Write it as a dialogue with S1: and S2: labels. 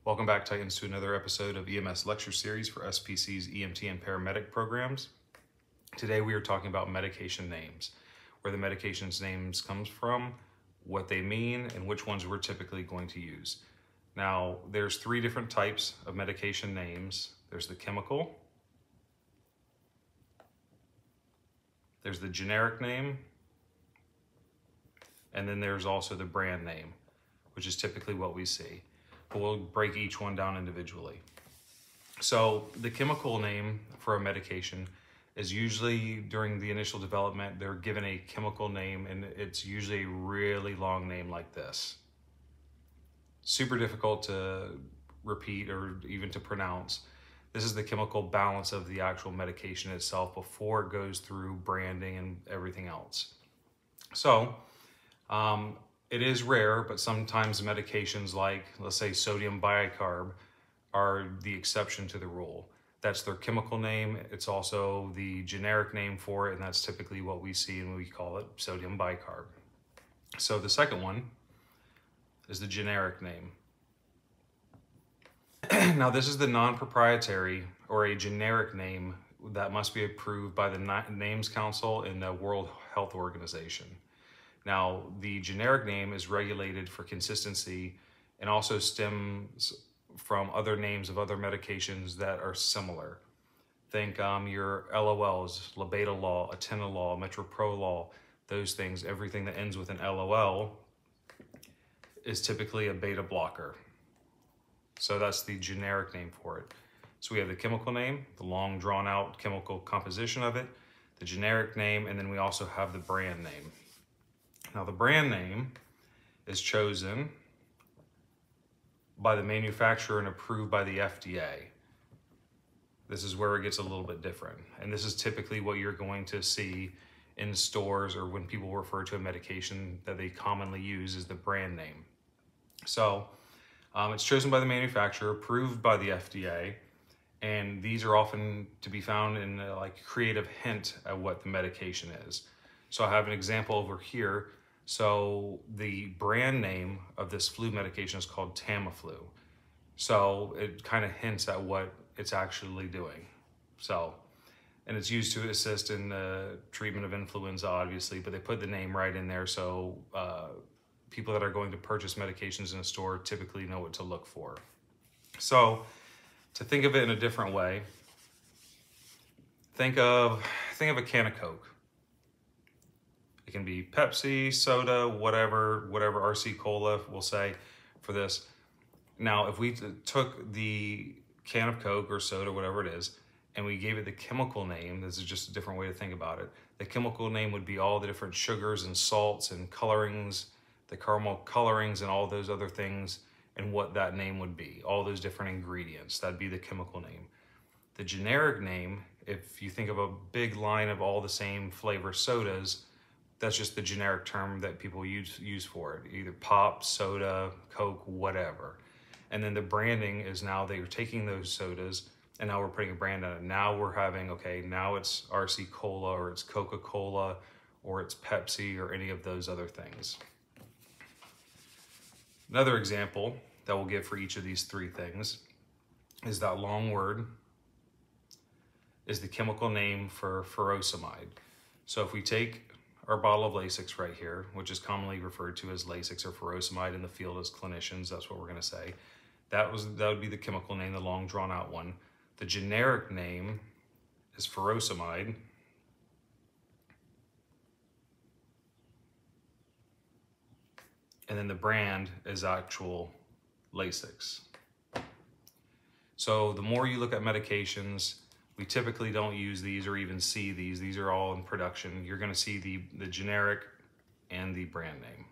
S1: Welcome back, Titans, to another episode of EMS Lecture Series for SPC's EMT and paramedic programs. Today we are talking about medication names, where the medication's names comes from, what they mean, and which ones we're typically going to use. Now, there's three different types of medication names. There's the chemical, there's the generic name, and then there's also the brand name, which is typically what we see. But we'll break each one down individually. So the chemical name for a medication is usually during the initial development, they're given a chemical name, and it's usually a really long name like this. Super difficult to repeat or even to pronounce. This is the chemical balance of the actual medication itself before it goes through branding and everything else. So it is rare, but sometimes medications like, let's say, sodium bicarb are the exception to the rule. That's their chemical name. It's also the generic name for it, and that's typically what we see, and we call it sodium bicarb. So the second one is the generic name. Now, this is the non-proprietary or a generic name that must be approved by the Names Council in the World Health Organization. Now, the generic name is regulated for consistency and also stems from other names of other medications that are similar. Think your LOLs, labetalol, atenolol, metoprolol, those things. Everything that ends with an LOL is typically a beta blocker. So that's the generic name for it. So we have the chemical name, the long drawn out chemical composition of it, the generic name, and then we also have the brand name. Now, the brand name is chosen by the manufacturer and approved by the FDA. This is where it gets a little bit different. And this is typically what you're going to see in stores or when people refer to a medication that they commonly use is the brand name. So it's chosen by the manufacturer, approved by the FDA, and these are often to be found in like creative hint at what the medication is. So I have an example over here. So the brand name of this flu medication is called Tamiflu. So it kind of hints at what it's actually doing. So, and it's used to assist in the treatment of influenza, obviously, but they put the name right in there. So people that are going to purchase medications in a store typically know what to look for. So to think of it in a different way, think of a can of Coke. It can be Pepsi, soda, whatever RC Cola we'll say for this. Now, if we took the can of Coke or soda, whatever it is, and we gave it the chemical name, this is just a different way to think about it. The chemical name would be all the different sugars and salts and colorings, the caramel colorings and all those other things, and what that name would be, all those different ingredients. That'd be the chemical name. The generic name, if you think of a big line of all the same flavor sodas, that's just the generic term that people use for it, either pop, soda, Coke, whatever. And then the branding is now they're taking those sodas and now we're putting a brand on it. Now we're having, okay, now it's RC Cola or it's Coca-Cola or it's Pepsi or any of those other things. Another example that we'll give for each of these three things is that long word is the chemical name for furosemide. So if we take our bottle of Lasix right here, which is commonly referred to as Lasix or furosemide in the field as clinicians, that's what we're going to say. That would be the chemical name, the long drawn out one. The generic name is furosemide. And then the brand is actual Lasix. So the more you look at medications, we typically don't use these or even see these. These are all in production. You're going to see the generic and the brand name.